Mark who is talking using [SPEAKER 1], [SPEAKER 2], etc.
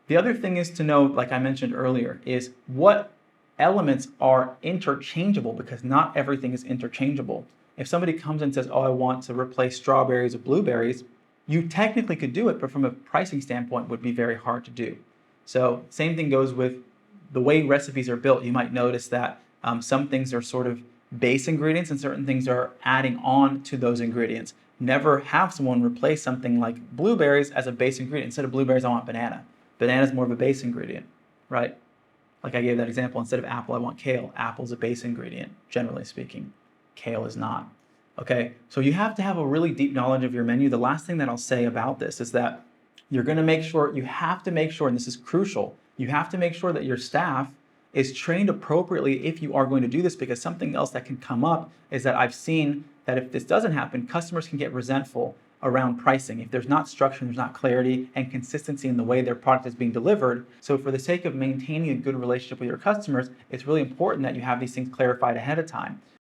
[SPEAKER 1] The other thing is to know, like I mentioned earlier, is what elements are interchangeable, because not everything is interchangeable. If somebody comes and says, oh, I want to replace strawberries with blueberries, you technically could do it, but from a pricing standpoint would be very hard to do. So same thing goes with the way recipes are built. You might notice that some things are sort of base ingredients and certain things are adding on to those ingredients. Never have someone replace something like blueberries as a base ingredient. Instead of blueberries, I want banana. Banana is more of a base ingredient, right? Like I gave that example, instead of apple, I want kale. Apple's a base ingredient, generally speaking. Kale is not. Okay, so you have to have a really deep knowledge of your menu. The last thing that I'll say about this is that you have to make sure, and this is crucial, you have to make sure that your staff is trained appropriately if you are going to do this, because something else that can come up is that I've seen that if this doesn't happen, customers can get resentful around pricing if there's not structure, there's not clarity and consistency in the way their product is being delivered. So for the sake of maintaining a good relationship with your customers, it's really important that you have these things clarified ahead of time.